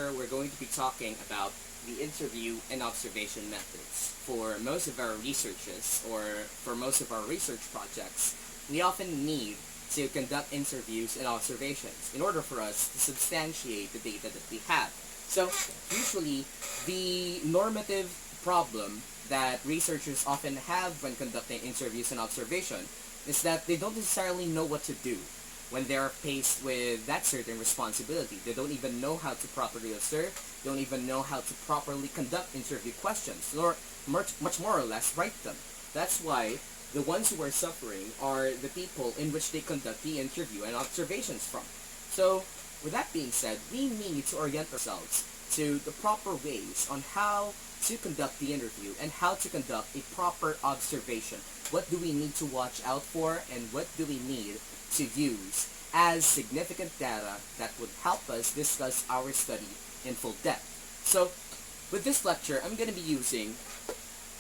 lecture, we're going to be talking about the interview and observation methods. For most of our researches, or for most of our research projects, we often need to conduct interviews and observations in order for us to substantiate the data that we have. So, usually, the normative problem that researchers often have when conducting interviews and observation is that they don't necessarily know what to do when they are faced with that certain responsibility. They don't even know how to properly observe, don't even know how to properly conduct interview questions, nor much more or less write them. That's why the ones who are suffering are the people in which they conduct the interview and observations from. So, with that being said, we need to orient ourselves to the proper ways on how to conduct the interview and how to conduct a proper observation. What do we need to watch out for, and what do we need to use as significant data that would help us discuss our study in full depth. So, with this lecture, I'm going to be using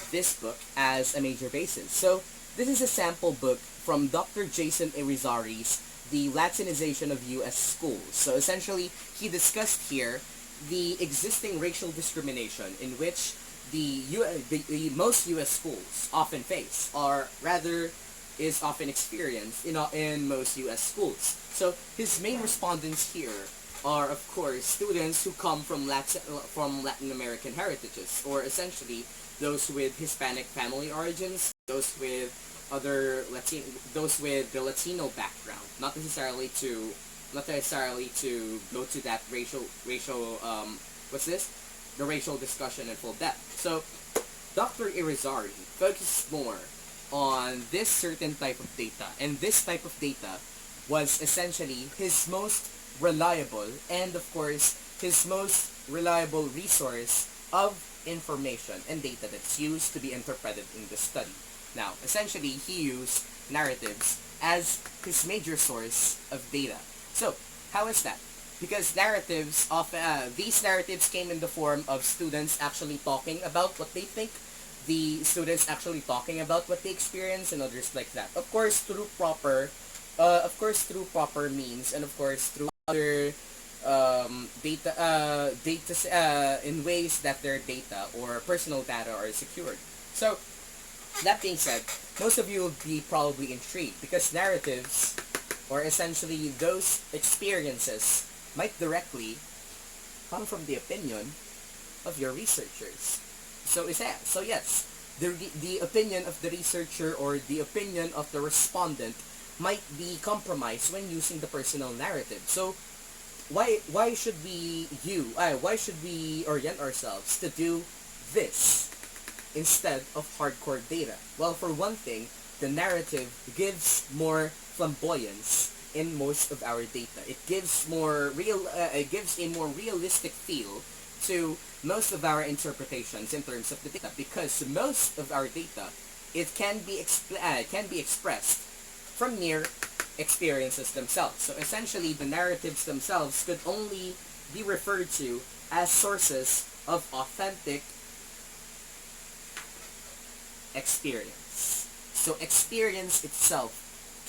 this book as a major basis. So, this is a sample book from Dr. Jason Irizarry's The Latinization of U.S. Schools. So, essentially, he discussed here the existing racial discrimination in which the most U.S. schools often face, or rather is often experienced in most U.S. schools. So his main respondents here are, of course, students who come from Latin American heritages, or essentially those with Hispanic family origins, those with those with the Latino background, not necessarily to go to that racial the racial discussion in full depth. So Dr. Irizarry focused more on this certain type of data, and this type of data was essentially his most reliable and, of course, his most reliable resource of information and data that's used to be interpreted in the study. Now, essentially, he used narratives as his major source of data. So, how is that? Because narratives these narratives came in the form of students actually talking about what they think, the students actually talking about what they experience, and others like that. Of course, through proper means, and of course through other data in ways that their data or personal data are secured. So, that being said, most of you will be probably intrigued because narratives, or essentially those experiences, might directly come from the opinion of your researchers. So yes, the opinion of the researcher or the opinion of the respondent might be compromised when using the personal narrative. So why should we orient ourselves to do this instead of hardcore data? Well, for one thing, the narrative gives more flamboyance in most of our data. It gives a more realistic feel to most of our interpretations in terms of the data, because most of our data, it can be expressed from mere experiences themselves. So essentially, the narratives themselves could only be referred to as sources of authentic experience. So experience itself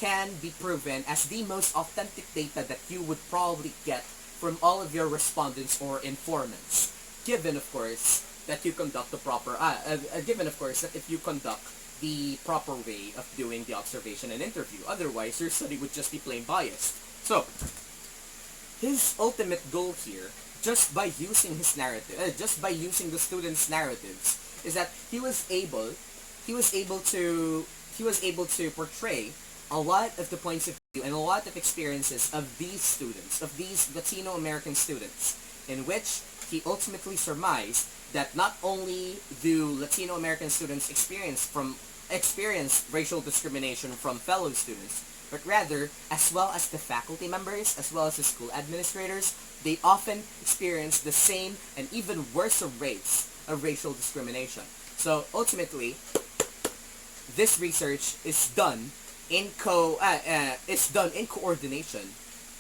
can be proven as the most authentic data that you would probably get from all of your respondents or informants, given of course that you conduct the proper given of course that if you conduct the proper way of doing the observation and interview. Otherwise, your study would just be plain biased. So his ultimate goal here, just by using his narrative, just by using the students' narratives, is that he was able to portray a lot of the points of view and a lot of experiences of these students, of these Latino American students, in which he ultimately surmised that not only do Latino American students experience racial discrimination from fellow students, but rather, as well as the faculty members, as well as the school administrators, they often experience the same and even worse rates of racial discrimination. So ultimately, this research is done in coordination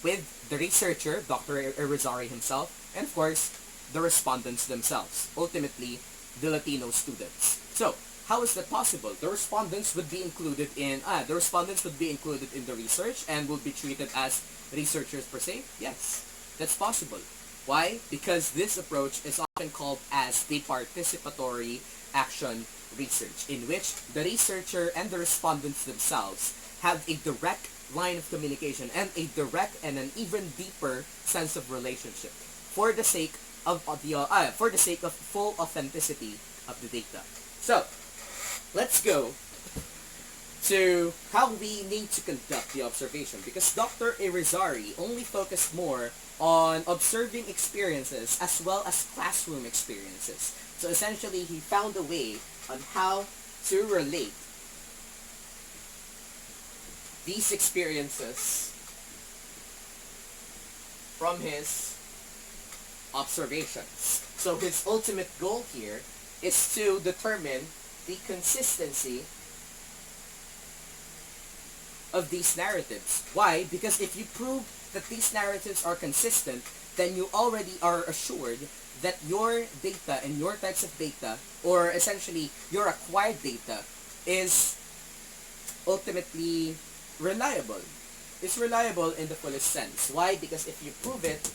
with the researcher, Dr. Irizarry himself, and of course, the respondents themselves, ultimately the Latino students. So, how is that possible? The respondents would be included in the research and would be treated as researchers per se? Yes, that's possible. Why? Because this approach is often called as the participatory action research, in which the researcher and the respondents themselves have a direct line of communication and a direct and an even deeper sense of relationship for the sake of full authenticity of the data. So let's go to how we need to conduct the observation, because Dr. Irizarry only focused more on observing experiences as well as classroom experiences. So essentially, he found a way on how to relate these experiences from his observations. So his ultimate goal here is to determine the consistency of these narratives. Why? Because if you prove that these narratives are consistent, then you already are assured that your data and your types of data, or essentially your acquired data, is ultimately reliable. It's reliable in the fullest sense. Why? Because if you prove it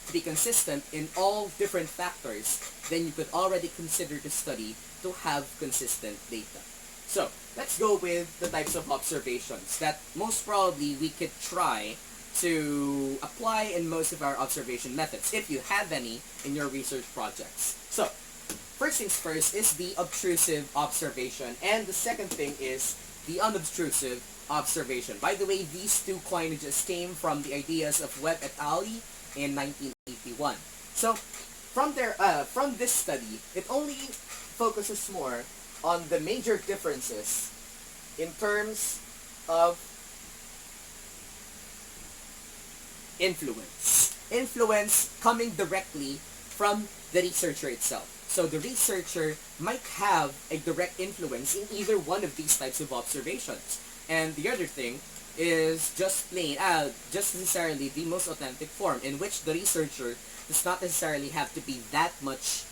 to be consistent in all different factors, then you could already consider the study to have consistent data. So, let's go with the types of observations that most probably we could try to apply in most of our observation methods, if you have any in your research projects. So, first things first is the obtrusive observation, and the second thing is the unobtrusive observation. By the way, these two coinages came from the ideas of Webb et al. In 1981. So, from this study, it only focuses more on the major differences in terms of influence. Influence coming directly from the researcher itself. So the researcher might have a direct influence in either one of these types of observations. And the other thing is just necessarily the most authentic form, in which the researcher does not necessarily have to be that much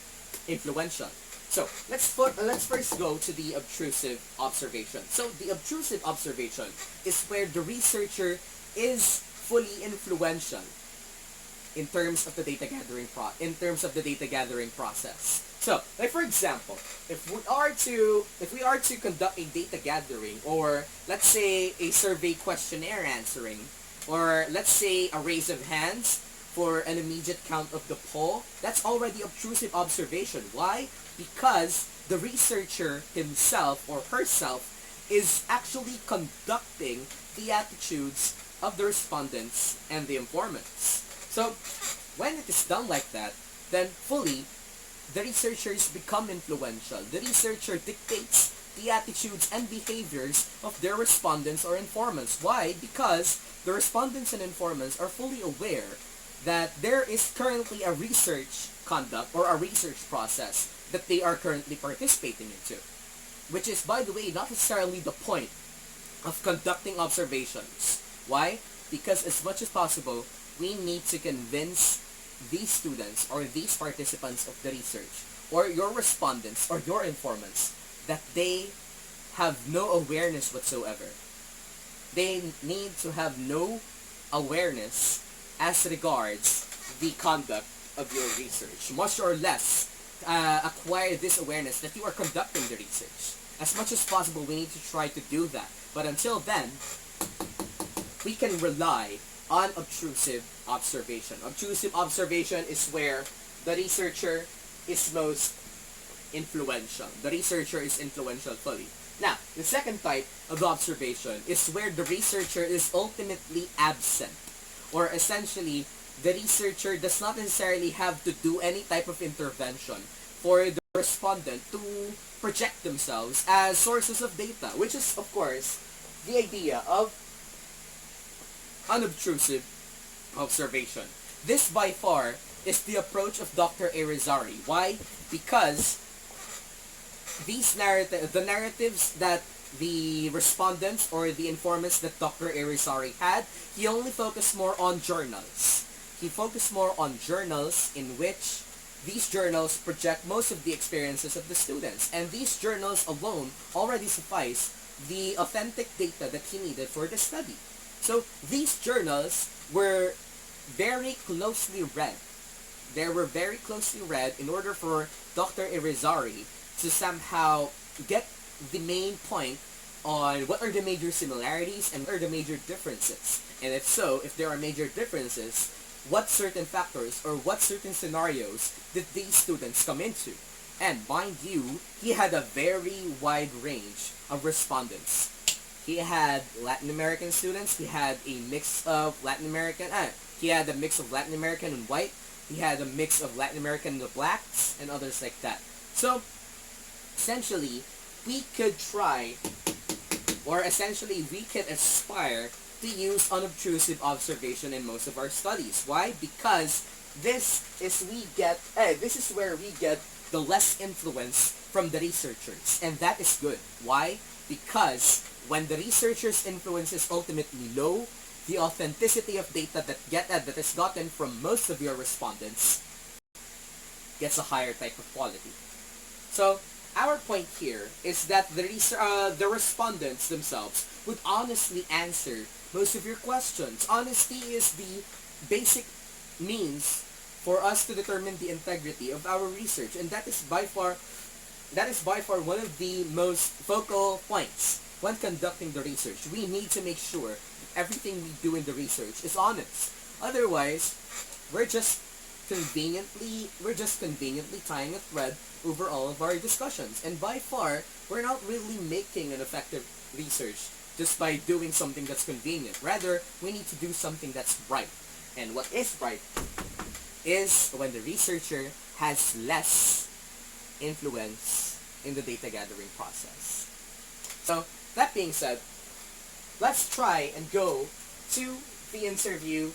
influential. So let's first go to the obtrusive observation. So the obtrusive observation is where the researcher is fully influential in terms of the data gathering process. So, like for example, if we are to conduct a data gathering, or let's say a survey questionnaire answering, or let's say a raise of hands for an immediate count of the poll, that's already obtrusive observation. Why? Because the researcher himself or herself is actually conducting the attitudes of the respondents and the informants. So, when it is done like that, then fully, the researchers become influential. The researcher dictates the attitudes and behaviors of their respondents or informants. Why? Because the respondents and informants are fully aware that there is currently a research conduct or a research process that they are currently participating into. Which is, by the way, not necessarily the point of conducting observations. Why? Because as much as possible, we need to convince these students or these participants of the research, or your respondents or your informants, that they have no awareness whatsoever. They need to have no awareness as regards the conduct of your research. Much or less, acquire this awareness that you are conducting the research. As much as possible, we need to try to do that. But until then, we can rely on obtrusive observation. Obtrusive observation is where the researcher is most influential. The researcher is influential fully. Now, the second type of observation is where the researcher is ultimately absent. Or essentially, the researcher does not necessarily have to do any type of intervention for the respondent to project themselves as sources of data, which is, of course, the idea of unobtrusive observation. This, by far, is the approach of Dr. Irizarry. Why? Because the narratives that the respondents or the informants that Dr. Irizarry had, he only focused more on journals. He focused more on journals in which these journals project most of the experiences of the students. And these journals alone already suffice the authentic data that he needed for the study. So these journals were very closely read they were very closely read in order for Dr. Irizarry to somehow get the main point on what are the major similarities and what are the major differences. And if so, if there are major differences, what certain factors or what certain scenarios did these students come into? And mind you, he had a very wide range of respondents. He had Latin American students, he had a mix of Latin American, he had a mix of Latin American and white, he had a mix of Latin American and the blacks, and others like that. So, essentially, we could try, or essentially we could aspire to use unobtrusive observation in most of our studies. Why? Because this is where we get the less influence from the researchers, and that is good. Why? Because when the researchers' influence is ultimately low, the authenticity of data that is gotten from most of your respondents gets a higher type of quality. So our point here is that the respondents themselves would honestly answer most of your questions. Honesty is the basic means for us to determine the integrity of our research, and that is by far one of the most focal points when conducting the research. We need to make sure everything we do in the research is honest. Otherwise, we're just conveniently tying a thread over all of our discussions. And by far, we're not really making an effective research just by doing something that's convenient. Rather, we need to do something that's right. And what is right is when the researcher has less influence in the data gathering process. So, that being said, let's try and go to the interview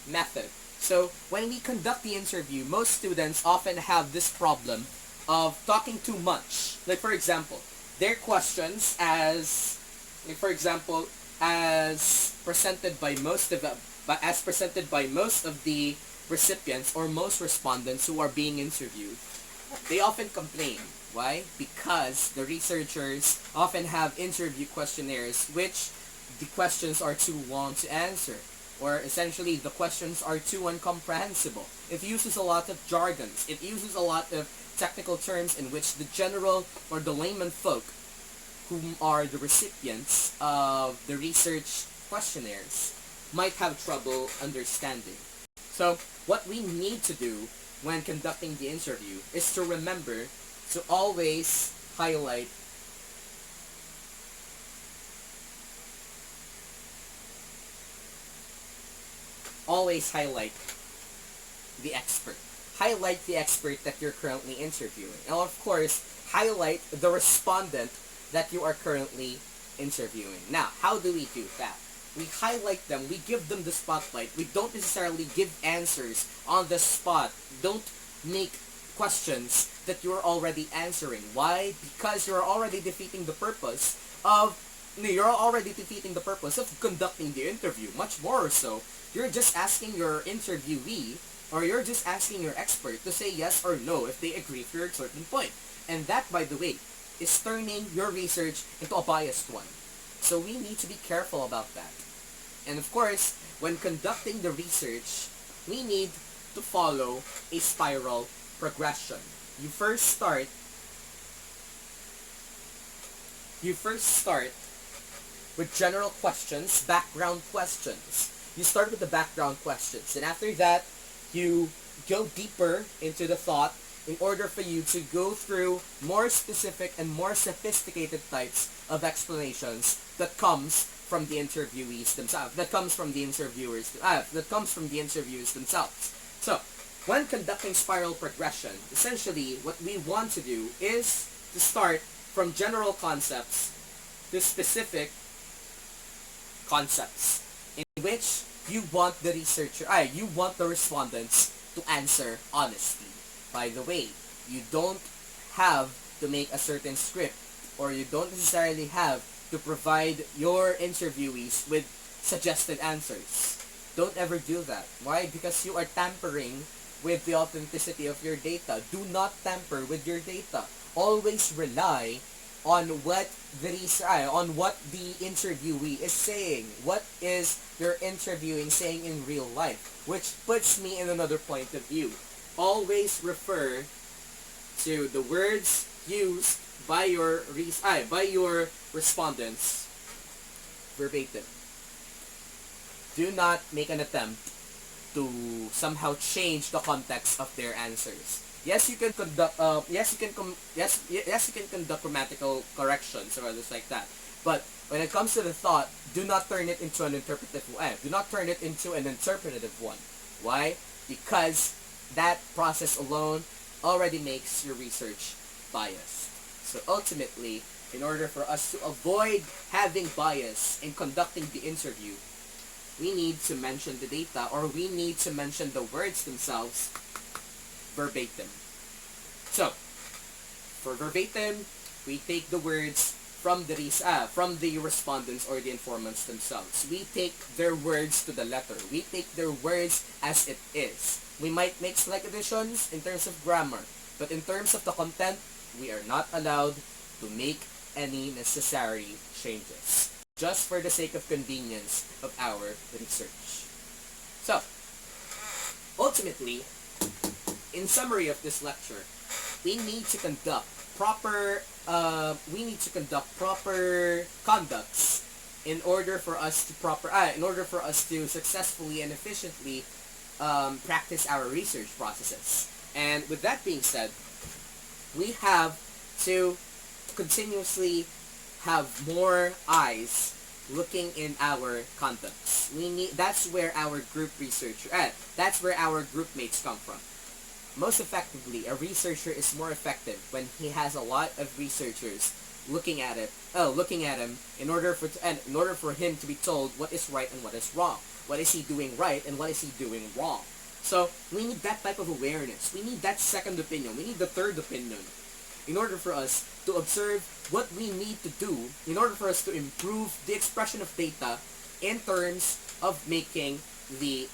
method. So, when we conduct the interview, most students often have this problem of talking too much. Like, for example, their questions as presented by most of the recipients or most respondents who are being interviewed, they often complain. Why? Because the researchers often have interview questionnaires which the questions are too long to answer, or essentially the questions are too incomprehensible. It uses a lot of jargons. It uses a lot of technical terms in which the general or the layman folk, whom are the recipients of the research questionnaires, might have trouble understanding. So what we need to do when conducting the interview is to remember to always highlight the expert. Highlight the expert that you're currently interviewing. And of course, highlight the respondent that you are currently interviewing. Now, how do we do that? We highlight them, we give them the spotlight. We don't necessarily give answers on the spot. Don't make questions that you're already answering. Why? Because you're already defeating the purpose of conducting the interview. Much more so, you're just asking your interviewee, or you're just asking your expert to say yes or no if they agree for a certain point. And that, by the way, is turning your research into a biased one. So we need to be careful about that. And of course, when conducting the research, we need to follow a spiral progression. You first start with general questions, background questions. You start with the background questions, and after that, you go deeper into the thought in order for you to go through more specific and more sophisticated types of explanations that comes from the interviewees themselves, that comes from the interviewers themselves. So, when conducting spiral progression, essentially what we want to do is to start from general concepts to specific concepts in which you want the respondents to answer honestly. By the way, you don't have to make a certain script, or you don't necessarily have to provide your interviewees with suggested answers. Don't ever do that. Why? Because you are tampering with the authenticity of your data. Do not tamper with your data. Always rely on what the interviewee is saying. What is your interviewing saying in real life? Which puts me in another point of view. always refer to the words used by your respondents verbatim. Do not make an attempt to somehow change the context of their answers. Yes, you can conduct. Yes, you can conduct grammatical corrections or others like that. But when it comes to the thought, do not turn it into an interpretive. Do not turn it into an interpretative one. Why? Because that process alone already makes your research biased. So ultimately, in order for us to avoid having bias in conducting the interview, we need to mention the data, or we need to mention the words themselves verbatim. So, for verbatim, we take the words from the respondents or the informants themselves. We take their words to the letter. We take their words as it is. We might make slight additions in terms of grammar, but in terms of the content, we are not allowed to make any necessary changes, just for the sake of convenience of our research. So, ultimately, in summary of this lecture, we need to conduct proper conducts in order for us to successfully and efficiently practice our research processes. And with that being said, we have to continuously have more eyes looking in our conducts. That's where our group that's where our group mates come from. Most effectively, a researcher is more effective when he has a lot of researchers looking at him in order for him to be told what is right and what is wrong. What is he doing right and what is he doing wrong? So we need that type of awareness. We need that second opinion. We need the third opinion in order for us to observe what we need to do in order for us to improve the expression of data in terms of making the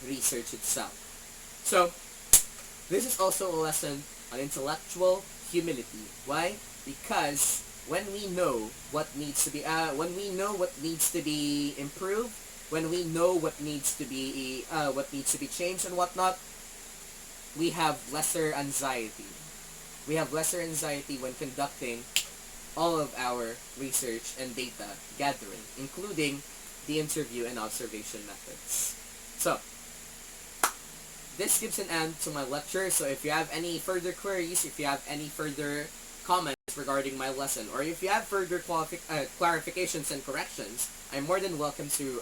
research itself. So this is also a lesson on intellectual humility. Why? Because when we know what needs to be improved, when we know what needs to be changed and whatnot, we have lesser anxiety. We have lesser anxiety when conducting all of our research and data gathering, including the interview and observation methods. So, this gives an end to my lecture. So if you have any further queries, if you have any further comments regarding my lesson, or if you have further clarifications and corrections, I'm more than welcome to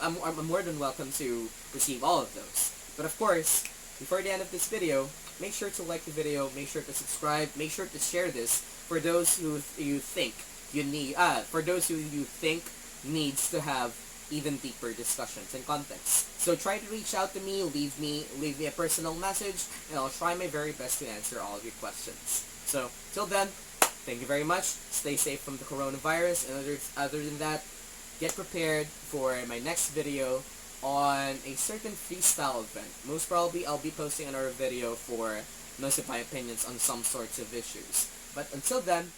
receive all of those. But of course, before the end of this video, make sure to like the video, make sure to subscribe, make sure to share this for those who you think needs to have even deeper discussions and context. So try to reach out to me, leave me a personal message, and I'll try my very best to answer all of your questions. So till then, thank you very much. Stay safe from the coronavirus, and other than that, get prepared for my next video on a certain freestyle event. Most probably I'll be posting another video for most of my opinions on some sorts of issues. But until then,